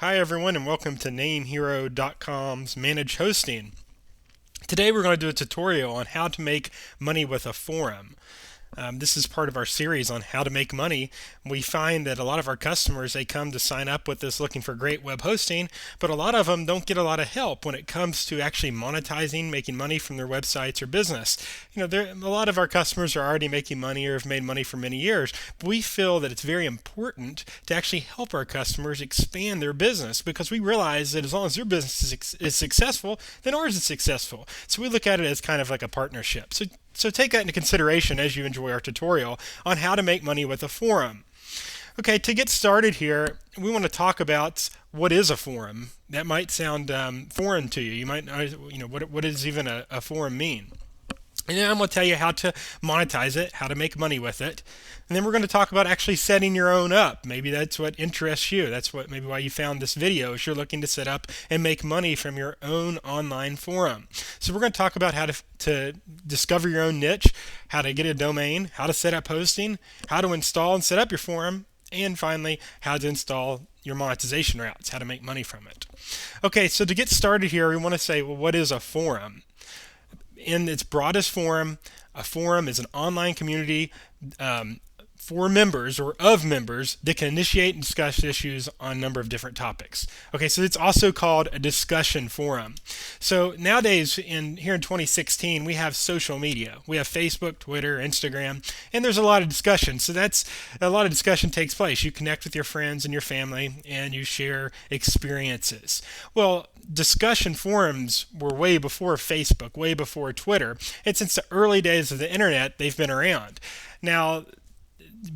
Hi everyone and welcome to NameHero.com's Managed Hosting. Today we're going to do a tutorial on how to make money with a forum. This is part of our series on how to make money. We find that a lot of our customers, they come to sign up with us looking for great web hosting, but a lot of them don't get a lot of help when it comes to actually monetizing, making money from their websites or business. A lot of our customers are already making money or have made money for many years, but we feel that it's very important to actually help our customers expand their business because we realize that as long as their business is successful, then ours is successful. So we look at it as kind of like a partnership. So take that into consideration as you enjoy our tutorial on how to make money with a forum. Okay, to get started here, we want to talk about what is a forum. That might sound foreign to you. You might what does even a forum mean? And then I'm going to tell you how to monetize it, how to make money with it. And then we're going to talk about actually setting your own up. Maybe that's what interests you. That's maybe why you found this video, is you're looking to set up and make money from your own online forum. So we're going to talk about how to discover your own niche, how to get a domain, how to set up hosting, how to install and set up your forum, and finally, how to install your monetization routes, how to make money from it. Okay, so to get started here, we want to say, well, what is a forum? In its broadest form, a forum is an online community for members or of members that can initiate and discuss issues on a number of different topics. Okay, so it's also called a discussion forum. So nowadays, here in 2016, we have social media. We have Facebook, Twitter, Instagram, and there's a lot of discussion. So that's a lot of discussion takes place. You connect with your friends and your family, and you share experiences. Well, discussion forums were way before Facebook, way before Twitter, and since the early days of the internet, they've been around. Now,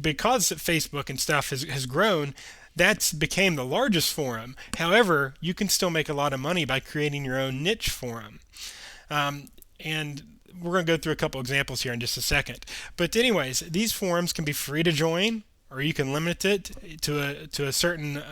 because Facebook and stuff has grown, that's became the largest forum. However, you can still make a lot of money by creating your own niche forum. And we're going to go through a couple examples here in just a second. But anyways, these forums can be free to join, or you can limit it to a certain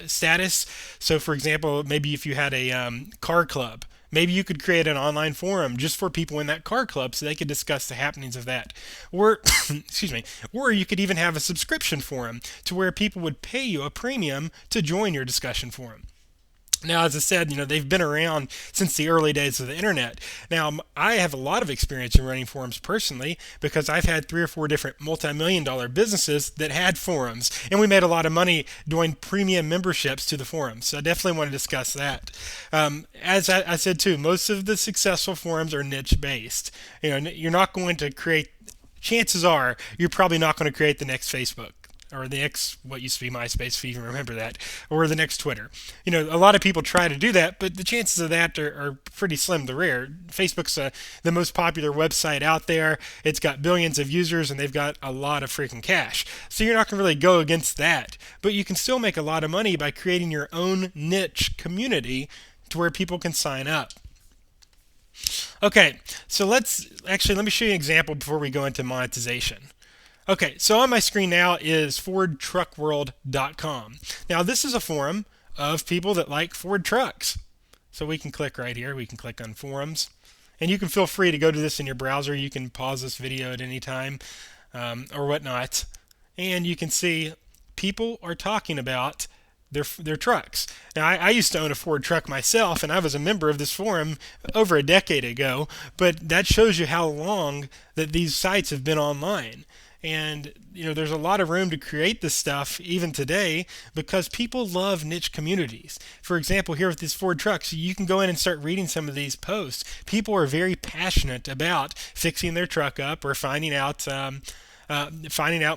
status. So for example, maybe if you had a car club, maybe you could create an online forum just for people in that car club so they could discuss the happenings of that. Or, excuse me, or you could even have a subscription forum to where people would pay you a premium to join your discussion forum. Now, as I said, they've been around since the early days of the internet. Now, I have a lot of experience in running forums personally because I've had 3 or 4 different multi-million-dollar businesses that had forums, and we made a lot of money doing premium memberships to the forums. So I definitely want to discuss that. As I said too, most of the successful forums are niche-based. You're not going to create. Chances are you're probably not going to create the next Facebook, or the next, what used to be MySpace, if you even remember that, or the next Twitter. A lot of people try to do that, but the chances of that are pretty slim to rare. Facebook's the most popular website out there. It's got billions of users, and they've got a lot of freaking cash. So you're not going to really go against that. But you can still make a lot of money by creating your own niche community to where people can sign up. Okay, so let me show you an example before we go into monetization. Okay, so on my screen now is FordTruckWorld.com. Now this is a forum of people that like Ford trucks. So we can click right here. We can click on forums. And you can feel free to go to this in your browser. You can pause this video at any time or whatnot. And you can see people are talking about their trucks. Now, I used to own a Ford truck myself, and I was a member of this forum over a decade ago. But that shows you how long that these sites have been online. And there's a lot of room to create this stuff even today because people love niche communities. For example, here with these Ford trucks, you can go in and start reading some of these posts. People are very passionate about fixing their truck up or finding out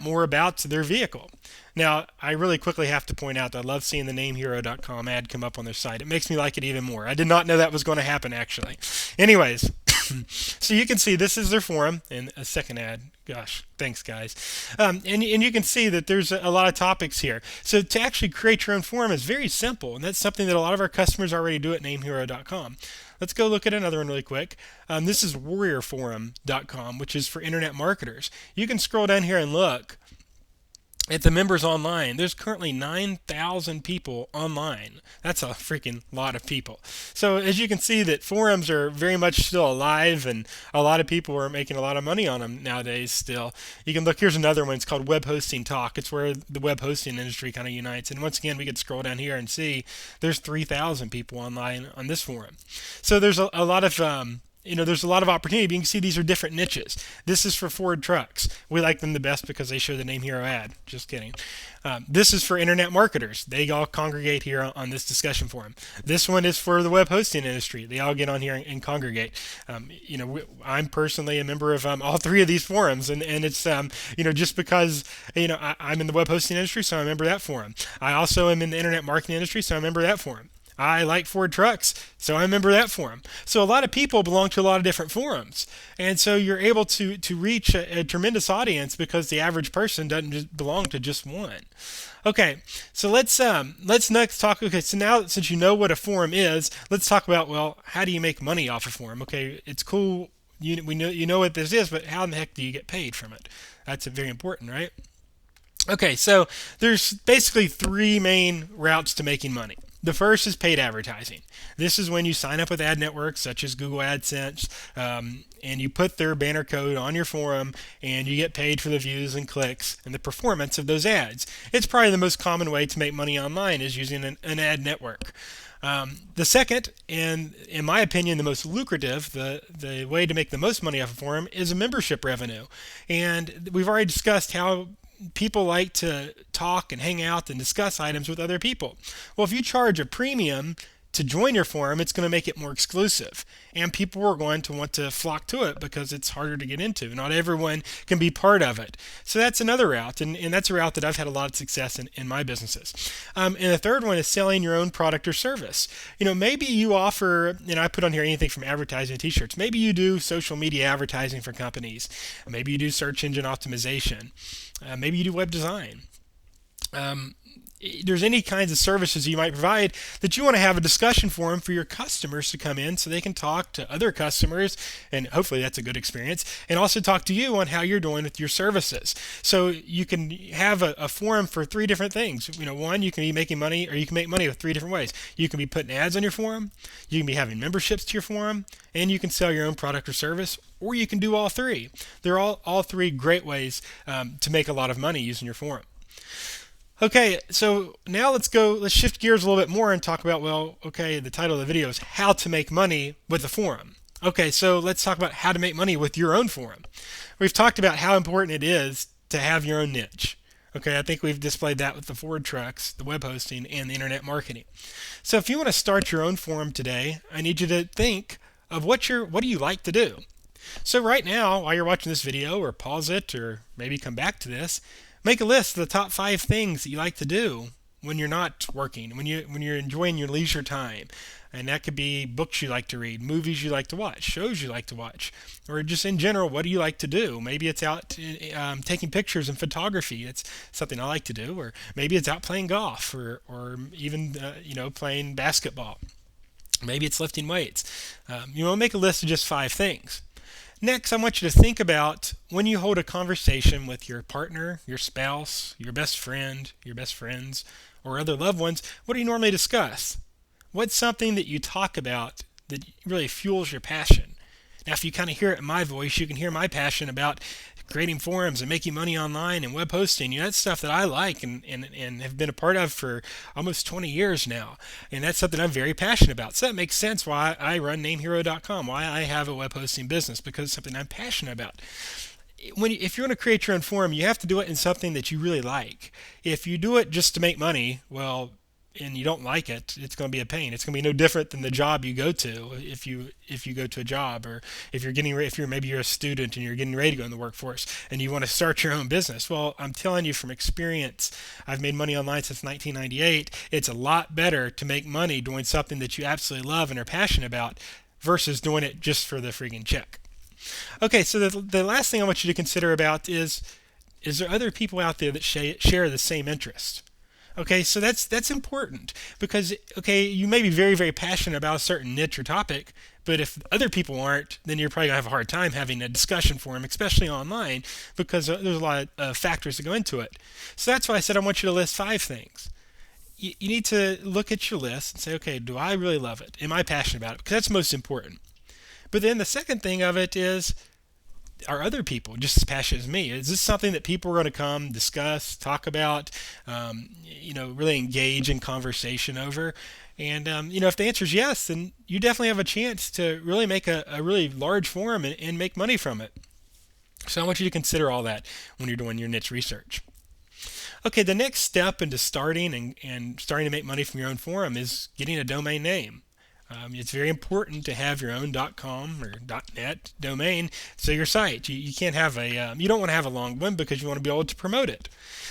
more about their vehicle. Now, I really quickly have to point out that I love seeing the NameHero.com ad come up on their site. It makes me like it even more. I did not know that was going to happen, actually. Anyways, so you can see this is their forum, and a second ad. Gosh, thanks guys. And you can see that there's a lot of topics here. So to actually create your own forum is very simple, and that's something that a lot of our customers already do at NameHero.com. Let's go look at another one really quick. This is WarriorForum.com, which is for internet marketers. You can scroll down here and look. At the members online, there's currently 9,000 people online. That's a freaking lot of people. So as you can see, that forums are very much still alive, and a lot of people are making a lot of money on them nowadays still. You can look, here's another one. It's called Web Hosting Talk. It's where the web hosting industry kind of unites. And once again, we could scroll down here and see there's 3,000 people online on this forum. So there's a lot of there's a lot of opportunity. But you can see these are different niches. This is for Ford trucks. We like them the best because they show the NameHero ad. Just kidding. This is for internet marketers. They all congregate here on this discussion forum. This one is for the web hosting industry. They all get on here and congregate. I'm personally a member of all three of these forums, and it's just because I'm in the web hosting industry, so I'm a member of that forum. I also am in the internet marketing industry, so I'm a member of that forum. I like Ford trucks, so I remember that forum. So a lot of people belong to a lot of different forums, and so you're able to reach a tremendous audience because the average person doesn't just belong to just one. Okay, so let's next talk. Okay, so now since you know what a forum is, let's talk about, well, how do you make money off a forum? Okay, it's cool. We know what this is, but how in the heck do you get paid from it? That's very important, right? Okay, so there's basically three main routes to making money. The first is paid advertising. This is when you sign up with ad networks such as Google AdSense, and you put their banner code on your forum, and you get paid for the views and clicks and the performance of those ads. It's probably the most common way to make money online is using an ad network. The second, and in my opinion the most lucrative, the way to make the most money off a forum is a membership revenue. And we've already discussed how people like to talk and hang out and discuss items with other people. Well, if you charge a premium to join your forum, it's going to make it more exclusive, and people are going to want to flock to it because it's harder to get into. Not everyone can be part of it. So that's another route, and that's a route that I've had a lot of success in my businesses. And the third one is selling your own product or service. Maybe you offer, I put on here anything from advertising to t-shirts. Maybe you do social media advertising for companies. Maybe you do search engine optimization. Maybe you do web design. There's any kinds of services you might provide that you want to have a discussion forum for your customers to come in so they can talk to other customers, and hopefully that's a good experience, and also talk to you on how you're doing with your services. So you can have a forum for three different things. One, you can be making money, or you can make money with three different ways. You can be putting ads on your forum, you can be having memberships to your forum, and you can sell your own product or service, or you can do all three. They're all three great ways to make a lot of money using your forum. Okay, so now let's shift gears a little bit more and talk about, the title of the video is How to Make Money with a Forum. Okay, so let's talk about how to make money with your own forum. We've talked about how important it is to have your own niche. Okay, I think we've displayed that with the Ford trucks, the web hosting, and the internet marketing. So if you want to start your own forum today, I need you to think of what do you like to do? So right now, while you're watching this video, or pause it, or maybe come back to this, make a list of the top 5 things that you like to do when you're not working, when you're enjoying your leisure time. And that could be books you like to read, movies you like to watch, shows you like to watch, or just in general, what do you like to do? Maybe it's out taking pictures and photography. It's something I like to do. Or maybe it's out playing golf, or even playing basketball. Maybe it's lifting weights. Make a list of just 5 things. Next, I want you to think about when you hold a conversation with your partner, your spouse, your best friend, your best friends, or other loved ones, what do you normally discuss? What's something that you talk about that really fuels your passion? Now, if you kind of hear it in my voice, you can hear my passion about creating forums and making money online and web hosting. That's stuff that I like and have been a part of for almost 20 years now. And that's something I'm very passionate about. So that makes sense why I run NameHero.com, why I have a web hosting business, because it's something I'm passionate about. If you're going to create your own forum, you have to do it in something that you really like. If you do it just to make money, and you don't like it, it's going to be a pain. It's going to be no different than the job you go to if you go to a job, or if maybe you're a student and you're getting ready to go in the workforce and you want to start your own business. Well, I'm telling you from experience, I've made money online since 1998. It's a lot better to make money doing something that you absolutely love and are passionate about versus doing it just for the freaking check. Okay, so the last thing I want you to consider about is there other people out there that share the same interest? Okay, so that's important because, you may be very, very passionate about a certain niche or topic, But if other people aren't, then you're probably going to have a hard time having a discussion forum, especially online, because there's a lot of factors that go into it. So that's why I said I want you to list 5 things. You need to look at your list and say, okay, do I really love it? Am I passionate about it? Because that's most important. But then the second thing of it is, are other people just as passionate as me? Is this something that people are going to come discuss, talk about, really engage in conversation over? And if the answer is yes, then you definitely have a chance to really make a really large forum and make money from it. So I want you to consider all that when you're doing your niche research. Okay, the next step into starting and starting to make money from your own forum is getting a domain name. It's very important to have your own .com or .net domain. So your site, you can't have you don't want to have a long one because you want to be able to promote it.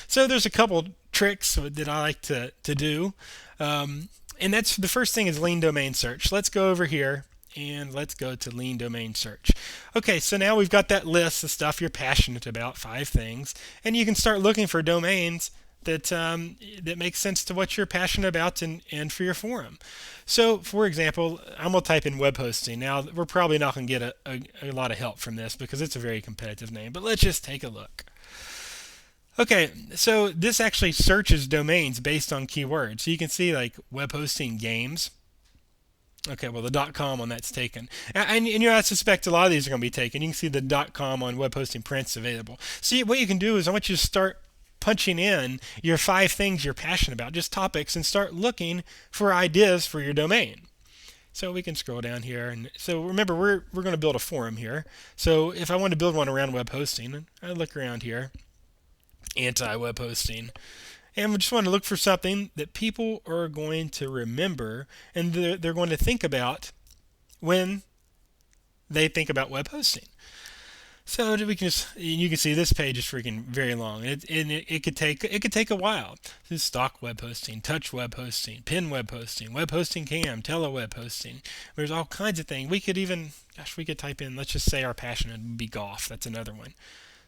So there's a couple tricks that I like to do, and that's the first thing is lean domain search. Let's go over here and let's go to lean domain search. Okay, so now we've got that list of stuff you're passionate about, 5 things, and you can start looking for domains that makes sense to what you're passionate about and for your forum. So, for example, I'm going to type in web hosting. Now, we're probably not going to get a lot of help from this because it's a very competitive name, but let's just take a look. Okay, so this actually searches domains based on keywords. So you can see like web hosting games. Okay, well, the .com on that's taken. And I suspect a lot of these are going to be taken. You can see the .com on web hosting prints available. See, what you can do is I want you to start punching in your 5 things you're passionate about, just topics, and start looking for ideas for your domain. So we can scroll down here, and so remember we're going to build a forum here. So if I want to build one around web hosting, I look around here, anti-web hosting, and we just want to look for something that people are going to remember and they're going to think about when they think about web hosting. So we can you can see this page is freaking very long. It could take a while. This is stock web hosting, touch web hosting, pin web hosting cam, tele web hosting. There's all kinds of things. We could type in, let's just say our passion would be golf. That's another one.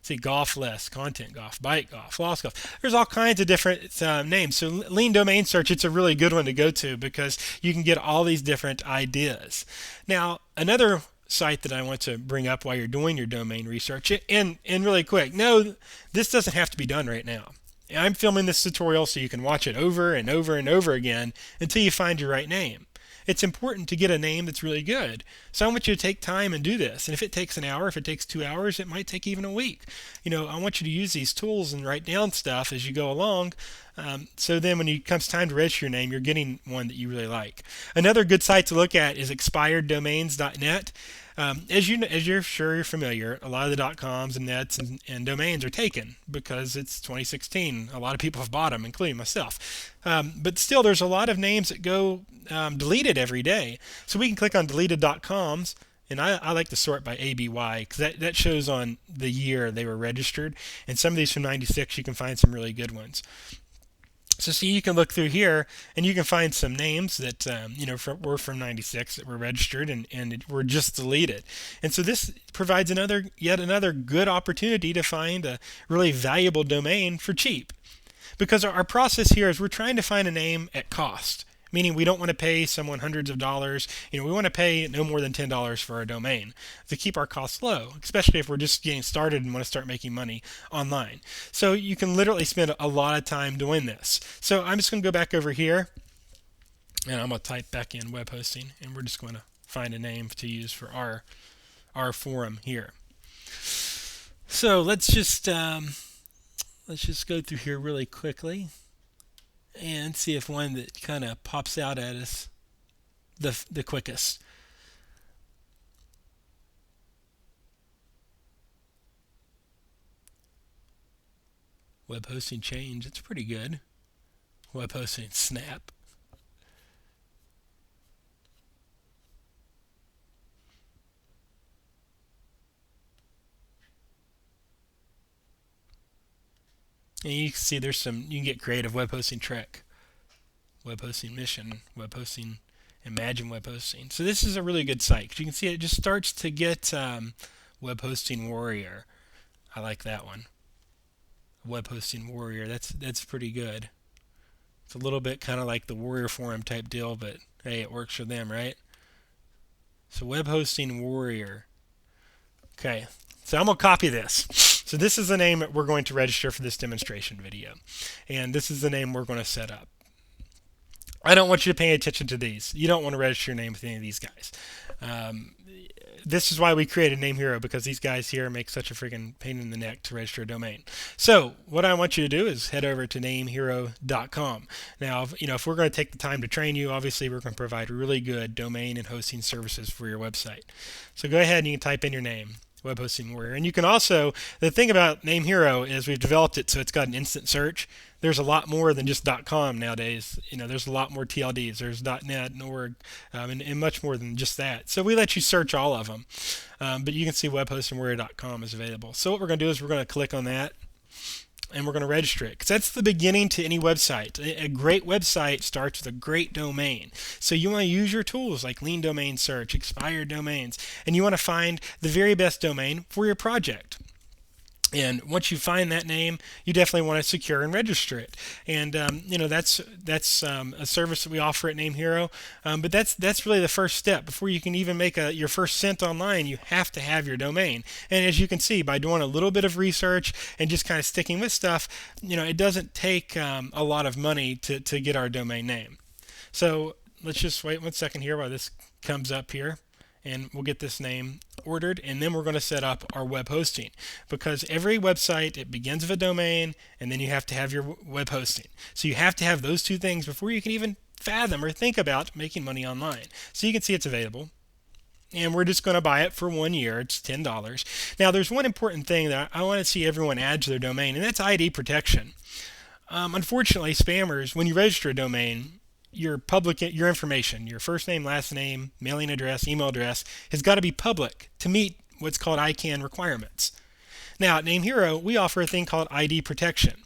See, golf list, content golf, bike golf, lost golf. There's all kinds of different names. So lean domain search, it's a really good one to go to because you can get all these different ideas. Now, another site that I want to bring up while you're doing your domain research, and really quick, no, this doesn't have to be done right now. I'm filming this tutorial so you can watch it over and over and over again until you find your right name. It's important to get a name that's really good. So I want you to take time and do this. And if it takes an hour, if it takes 2 hours, it might take even a week. I want you to use these tools and write down stuff as you go along. So then when it comes time to register your name, you're getting one that you really like. Another good site to look at is expireddomains.net. As you're sure you're familiar, a lot of the .coms and nets and domains are taken because it's 2016. A lot of people have bought them, including myself. But still, there's a lot of names that go deleted every day. So we can click on deleted .coms, and I like to sort by ABY because that shows on the year they were registered. And some of these from '96, you can find some really good ones. So see, you can look through here, and you can find some names that were from '96 that were registered and were just deleted. And so this provides yet another good opportunity to find a really valuable domain for cheap. Because our process here is we're trying to find a name at cost, meaning we don't want to pay someone hundreds of dollars. We want to pay no more than $10 for our domain to keep our costs low, especially if we're just getting started and want to start making money online. So you can literally spend a lot of time doing this. So I'm just going to go back over here, and I'm going to type back in web hosting, and we're just going to find a name to use for our forum here. So let's just go through here really quickly and see if one that kind of pops out at us the quickest. Web hosting change, it's pretty good. Web hosting snap. And you can see there's you can get creative. Web hosting trek, web hosting mission, web hosting imagine web hosting. So this is a really good site. You can see it just starts to get web hosting warrior. I like that one. Web hosting warrior. That's pretty good. It's a little bit kind of like the warrior forum type deal, but hey, it works for them, right? So web hosting warrior. Okay, so I'm going to copy this. So this is the name that we're going to register for this demonstration video. And this is the name we're going to set up. I don't want you to pay attention to these. You don't want to register your name with any of these guys. This is why we created NameHero, because these guys here make such a freaking pain in the neck to register a domain. So what I want you to do is head over to NameHero.com. Now, if we're going to take the time to train you, obviously we're going to provide really good domain and hosting services for your website. So go ahead and you can type in your name, Web Hosting Warrior. And you can also, the thing about NameHero is we've developed it so it's got an instant search. There's a lot more than just .com nowadays. There's a lot more TLDs. There's .net and .org, and much more than just that. So we let you search all of them. But you can see webhostingwarrior.com is available. So what we're going to do is we're going to click on that, and we're going to register it, because that's the beginning to any website. A great website starts with a great domain. So you want to use your tools like lean domain search, expired domains, and you want to find the very best domain for your project. And once you find that name, you definitely want to secure and register it. And that's a service that we offer at NameHero. But that's really the first step. Before you can even make your first cent online, you have to have your domain. And as you can see, by doing a little bit of research and just kind of sticking with stuff, it doesn't take a lot of money to get our domain name. So let's just wait 1 second here while this comes up here. And we'll get this name ordered, and then we're going to set up our web hosting, because every website, it begins with a domain, and then you have to have your web hosting. So you have to have those two things before you can even fathom or think about making money online. So you can see it's available, and we're just going to buy it for 1 year. It's $10. Now there's one important thing that I want to see everyone add to their domain, and that's ID protection. Unfortunately, spammers, when you register a domain, your information, your first name, last name, mailing address, email address, has got to be public to meet what's called ICANN requirements. Now at NameHero, we offer a thing called ID protection.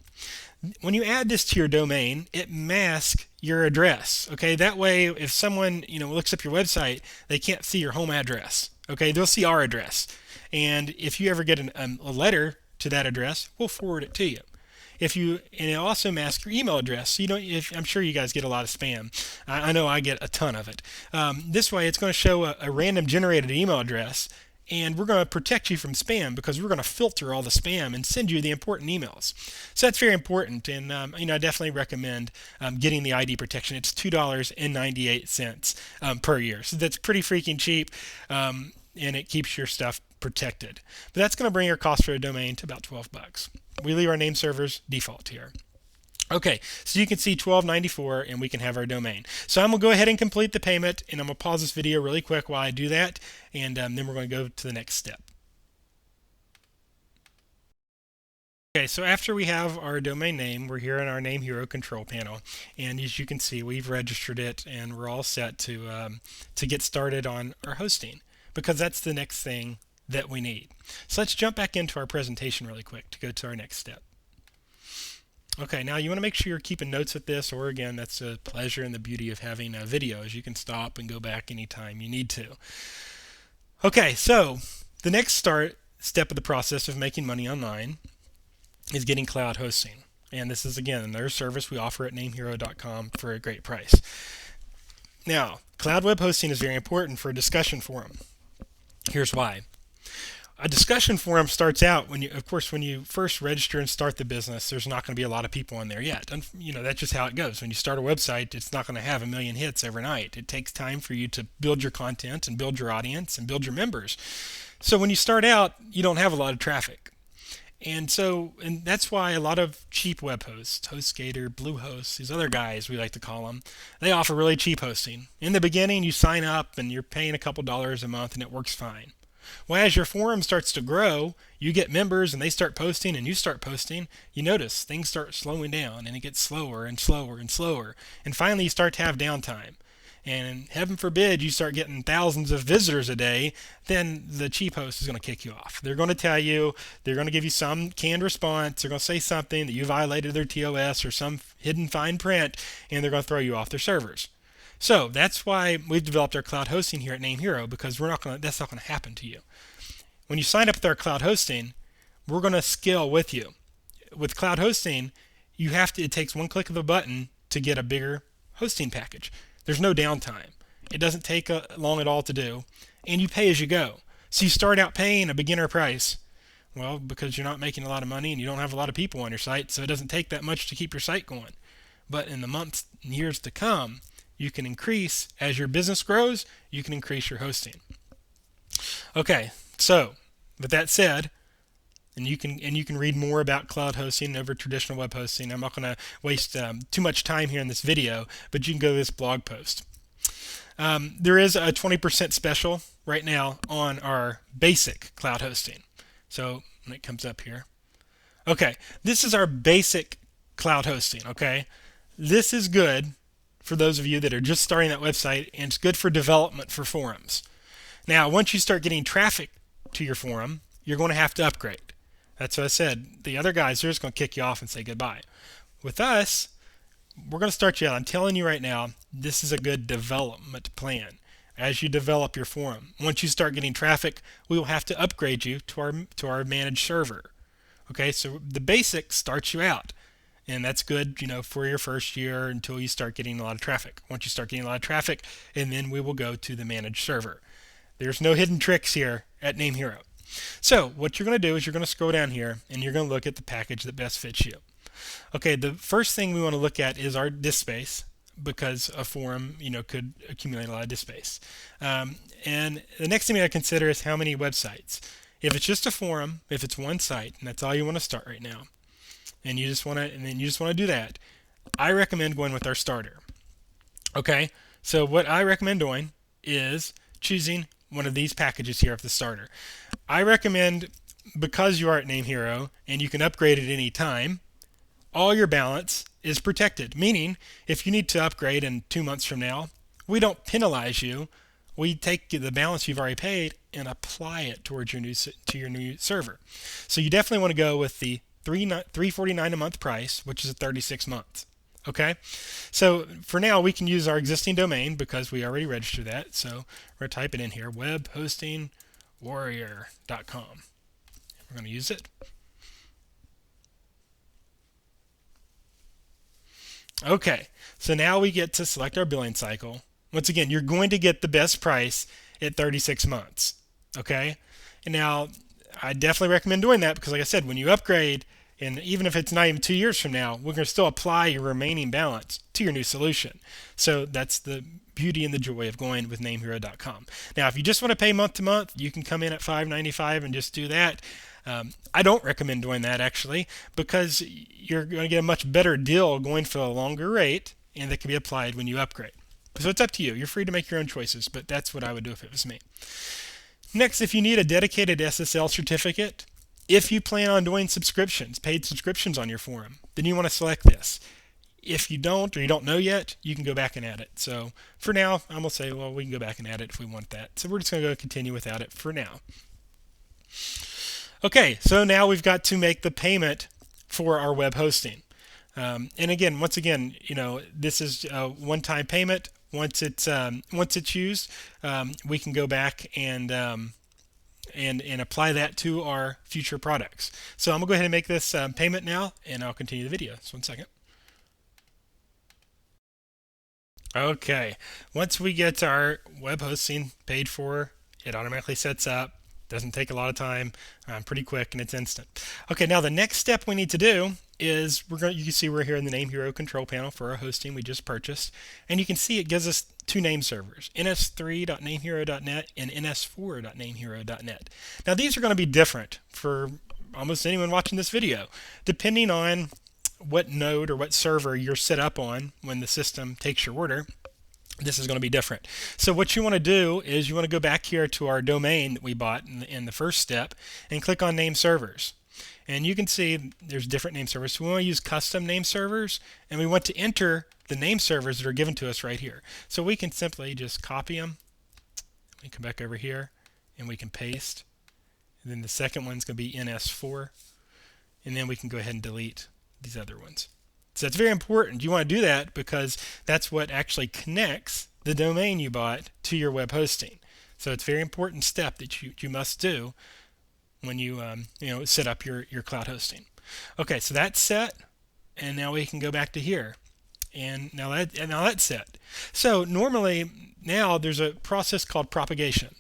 When you add this to your domain, it masks your address. Okay, that way, if someone looks up your website, they can't see your home address. Okay, they'll see our address, and if you ever get a letter to that address, we'll forward it to you. And it also masks your email address. So I'm sure you guys get a lot of spam. I know I get a ton of it. This way, it's going to show a random generated email address, and we're going to protect you from spam, because we're going to filter all the spam and send you the important emails. So that's very important, and I definitely recommend getting the ID protection. It's $2.98 per year, so that's pretty freaking cheap, and it keeps your stuff protected. But that's going to bring your cost for a domain to about $12. We leave our name servers default here. Okay, so you can see $12.94, and we can have our domain. So I'm going to go ahead and complete the payment, and I'm going to pause this video really quick while I do that, and then we're going to go to the next step. Okay, so after we have our domain name, we're here in our NameHero control panel, and as you can see, we've registered it, and we're all set to get started on our hosting, because that's the next thing that we need. So let's jump back into our presentation really quick to go to our next step. Okay, now you want to make sure you're keeping notes with this, or again, that's the pleasure and the beauty of having a video, is you can stop and go back anytime you need to. Okay, so the next step of the process of making money online is getting cloud hosting. And this is, again, another service we offer at NameHero.com for a great price. Now, cloud web hosting is very important for a discussion forum. Here's why. A discussion forum starts out when you first register and start the business, there's not going to be a lot of people in there yet. And that's just how it goes. When you start a website, it's not going to have 1 million hits overnight. It takes time for you to build your content and build your audience and build your members. So when you start out, you don't have a lot of traffic. And that's why a lot of cheap web hosts, HostGator, Bluehost, these other guys we like to call them, they offer really cheap hosting. In the beginning, you sign up and you're paying a couple dollars a month and it works fine. Well, as your forum starts to grow, you get members and they start posting and you start posting, you notice things start slowing down and it gets slower and slower and slower. And finally, you start to have downtime. And heaven forbid you start getting thousands of visitors a day, then the cheap host is going to kick you off. They're going to tell you, they're going to give you some canned response, they're going to say something that you violated their TOS or some hidden fine print, and they're going to throw you off their servers. So that's why we've developed our cloud hosting here at NameHero, because that's not going to happen to you. When you sign up with our cloud hosting, we're going to scale with you. With cloud hosting, it takes one click of a button to get a bigger hosting package. There's no downtime. It doesn't take long at all to do, and you pay as you go. So you start out paying a beginner price. Well, because you're not making a lot of money and you don't have a lot of people on your site, so it doesn't take that much to keep your site going. But in the months and years to come, you can increase, as your business grows, you can increase your hosting. Okay, so with that said, and you can read more about cloud hosting over traditional web hosting. I'm not going to waste too much time here in this video, but you can go to this blog post. There is a 20% special right now on our basic cloud hosting. So when it comes up here, okay, this is our basic cloud hosting. Okay, this is good for those of you that are just starting that website, and it's good for development for forums. Now, once you start getting traffic to your forum, you're going to have to upgrade. That's what I said. The other guys, they're just going to kick you off and say goodbye. With us, we're going to start you out. I'm telling you right now, this is a good development plan. As you develop your forum, once you start getting traffic, we will have to upgrade you to our managed server. Okay, so the basic starts you out, and that's good, for your first year until you start getting a lot of traffic. Once you start getting a lot of traffic, and then we will go to the managed server. There's no hidden tricks here at NameHero. So what you're going to do is you're going to scroll down here and you're going to look at the package that best fits you. Okay, the first thing we want to look at is our disk space, because a forum, could accumulate a lot of disk space. And the next thing we have to consider is how many websites. If it's just a forum, if it's one site, and that's all you want to start right now, and you just want to do that, I recommend going with our starter. Okay, so what I recommend doing is choosing one of these packages here of the starter. I recommend, because you are at NameHero and you can upgrade at any time, all your balance is protected. Meaning, if you need to upgrade in 2 months from now, we don't penalize you. We take the balance you've already paid and apply it towards your new server. So you definitely want to go with the $349 a month price, which is 36 months. Okay, so for now we can use our existing domain because we already registered that. So we're going to type it in here, webhostingwarrior.com. We're going to use it. Okay, so now we get to select our billing cycle. Once again, you're going to get the best price at 36 months. Okay, and now I definitely recommend doing that because, like I said, when you upgrade, and even if it's not even 2 years from now, we're going to still apply your remaining balance to your new solution. So that's the beauty and the joy of going with NameHero.com. Now, if you just want to pay month to month, you can come in at $5.95 and just do that. I don't recommend doing that, actually, because you're going to get a much better deal going for a longer rate, and that can be applied when you upgrade. So it's up to you. You're free to make your own choices, but that's what I would do if it was me. Next, if you need a dedicated SSL certificate, if you plan on doing subscriptions, paid subscriptions on your forum, then you want to select this. If you don't, or you don't know yet, you can go back and add it. So for now, I'm going to say, well, we can go back and add it if we want that. So we're just going to go continue without it for now. Okay, so now we've got to make the payment for our web hosting. And again, once again, this is a one-time payment. Once it's used, we can go back and apply that to our future products. So I'm going to go ahead and make this payment now, and I'll continue the video. So 1 second. Okay, once we get our web hosting paid for, it automatically sets up. Doesn't take a lot of time, pretty quick, and it's instant. Okay, now the next step we need to do is you can see we're here in the NameHero control panel for our hosting we just purchased, and you can see it gives us 2 name servers, ns3.namehero.net and ns4.namehero.net. Now these are going to be different for almost anyone watching this video, depending on what node or what server you're set up on when the system takes your order. This is going to be different. So what you want to do is you want to go back here to our domain that we bought in the first step and click on name servers. And you can see there's different name servers. So we want to use custom name servers, and we want to enter the name servers that are given to us right here. So we can simply just copy them. We come back over here and we can paste. And then the second one's going to be ns4. And then we can go ahead and delete these other ones. So it's very important. You want to do that because that's what actually connects the domain you bought to your web hosting. So it's a very important step that you must do when you set up your cloud hosting. Okay, so that's set, and now we can go back to here, and now that's set. So normally now there's a process called propagation.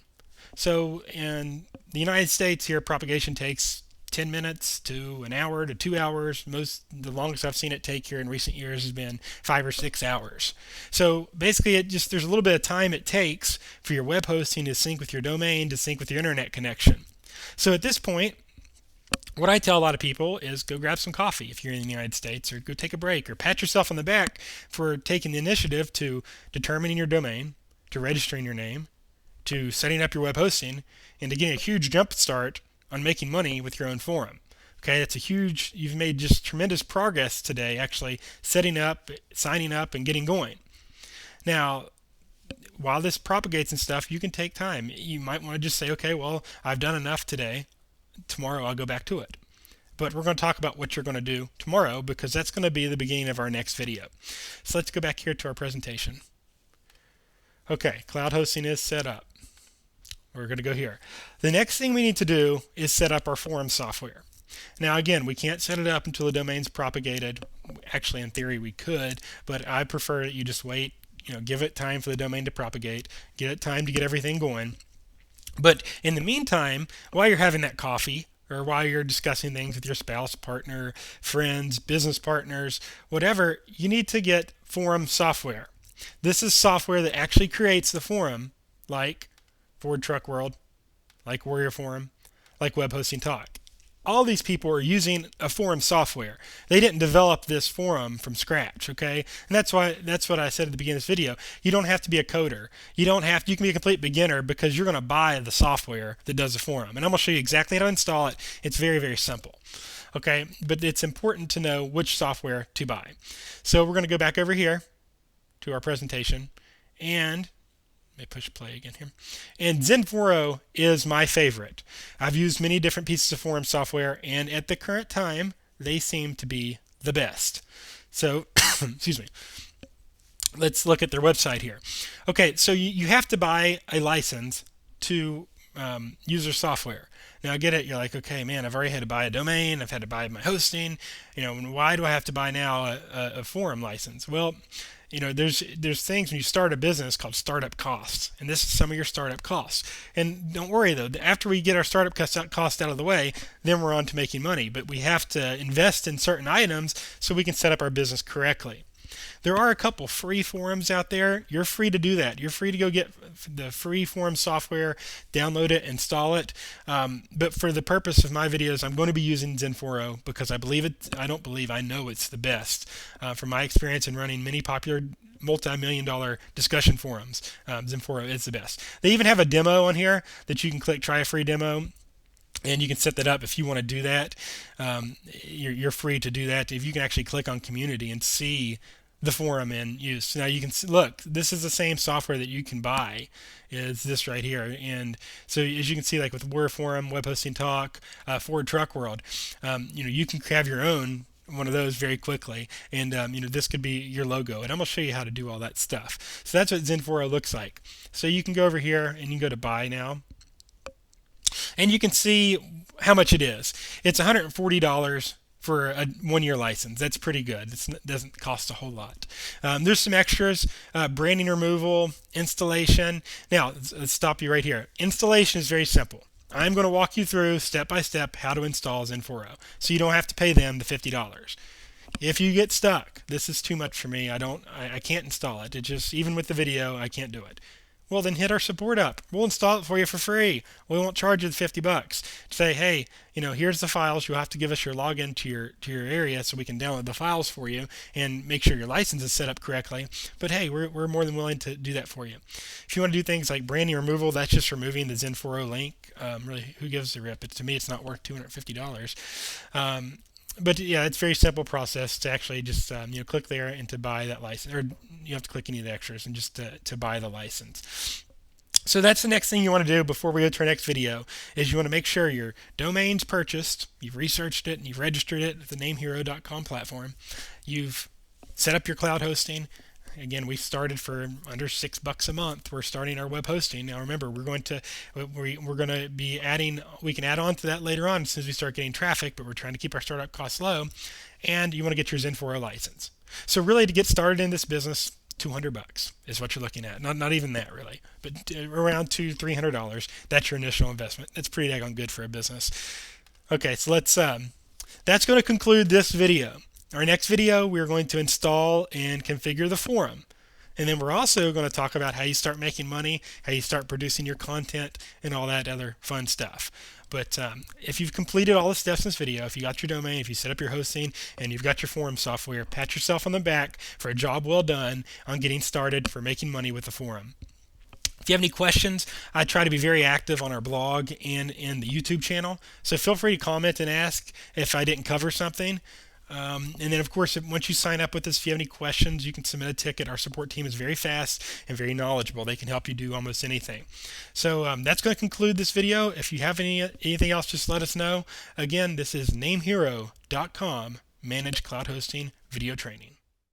So in the United States here, propagation takes 10 minutes to an hour to 2 hours. The longest I've seen it take here in recent years has been 5 or 6 hours. So basically, there's a little bit of time it takes for your web hosting to sync with your domain, to sync with your internet connection. So at this point, what I tell a lot of people is go grab some coffee if you're in the United States, or go take a break, or pat yourself on the back for taking the initiative to determining your domain, to registering your name, to setting up your web hosting, and to getting a huge jump start on making money with your own forum. Okay, you've made just tremendous progress today actually setting up, signing up, and getting going. Now, while this propagates and stuff, you can take time. You might want to just say, okay, well, I've done enough today. Tomorrow I'll go back to it. But we're going to talk about what you're going to do tomorrow, because that's going to be the beginning of our next video. So let's go back here to our presentation. Okay, cloud hosting is set up. We're going to go here. The next thing we need to do is set up our forum software. Now again, we can't set it up until the domain's propagated. Actually, in theory, we could, but I prefer that you just wait, give it time for the domain to propagate, give it time to get everything going. But in the meantime, while you're having that coffee, or while you're discussing things with your spouse, partner, friends, business partners, whatever, you need to get forum software. This is software that actually creates the forum, like Ford Truck World, like Warrior Forum, like Web Hosting Talk. All these people are using a forum software. They didn't develop this forum from scratch, okay? And that's what I said at the beginning of this video. You don't have to be a coder. You can be a complete beginner, because you're going to buy the software that does the forum. And I'm going to show you exactly how to install it. It's very, very simple. Okay, but it's important to know which software to buy. So we're going to go back over here to our presentation, and let me push play again here. And NameHero is my favorite. I've used many different pieces of forum software, and at the current time, they seem to be the best. So, excuse me. Let's look at their website here. Okay, so you have to buy a license to use their software. Now I get it. You're like, okay, man, I've already had to buy a domain. I've had to buy my hosting. Why do I have to buy now a forum license? Well, there's things when you start a business called startup costs, and this is some of your startup costs. And don't worry though, after we get our startup costs out of the way, then we're on to making money. But we have to invest in certain items so we can set up our business correctly. There are a couple free forums out there. You're free to do that. You're free to go get the free forum software, download it, install it. But for the purpose of my videos, I'm going to be using NameHero, because I know it's the best. From my experience in running many popular multi-million-dollar discussion forums, NameHero is the best. They even have a demo on here that you can click try a free demo. And you can set that up if you want to do that. You're free to do that. If you can actually click on community and see the forum in use. Now you can see, look, this is the same software that you can buy. Is this right here. And so as you can see, like with Warrior Forum, Web Hosting Talk, Ford Truck World, you can have your own one of those very quickly, and this could be your logo, and I'm going to show you how to do all that stuff. So that's what NameHero looks like. So you can go over here and you can go to buy now, and you can see how much it is. It's $140 for a 1-year license. That's pretty good. It doesn't cost a whole lot. There's some extras, branding removal, installation. Now, let's stop you right here. Installation is very simple. I'm going to walk you through step by step how to install NameHero, so you don't have to pay them the $50. If you get stuck, this is too much for me. I can't install it. Even with the video, I can't do it. Well, then hit our support up. We'll install it for you for free. We won't charge you the $50. Say, hey, here's the files. You'll have to give us your login to your area so we can download the files for you and make sure your license is set up correctly. But hey, we're more than willing to do that for you. If you want to do things like branding removal, that's just removing the NameHero link. Really, who gives a rip? To me, it's not worth $250. But yeah, it's a very simple process to actually just click there and to buy that license, or you have to click any of the extras and just to buy the license. So that's the next thing you want to do before we go to our next video, is you want to make sure your domain's purchased, you've researched it, and you've registered it with the NameHero.com platform. You've set up your cloud hosting. Again, we started for under $6 a month. We're starting our web hosting. Now remember, we're going to be adding, we can add on to that later on as soon as we start getting traffic, but we're trying to keep our startup costs low. And you want to get your NameHero license. So really, to get started in this business, $200 is what you're looking at. Not even that really, but around $200-300. That's your initial investment. That's pretty daggone good for a business. Okay, so that's going to conclude this video. Our next video, we're going to install and configure the forum. And then we're also going to talk about how you start making money, how you start producing your content, and all that other fun stuff. But if you've completed all the steps in this video, if you got your domain, if you set up your hosting, and you've got your forum software, pat yourself on the back for a job well done on getting started for making money with the forum. If you have any questions, I try to be very active on our blog and in the YouTube channel. So feel free to comment and ask if I didn't cover something. And then, of course, once you sign up with us, if you have any questions, you can submit a ticket. Our support team is very fast and very knowledgeable. They can help you do almost anything. So that's going to conclude this video. If you have anything else, just let us know. Again, this is NameHero.com, Managed Cloud Hosting Video Training.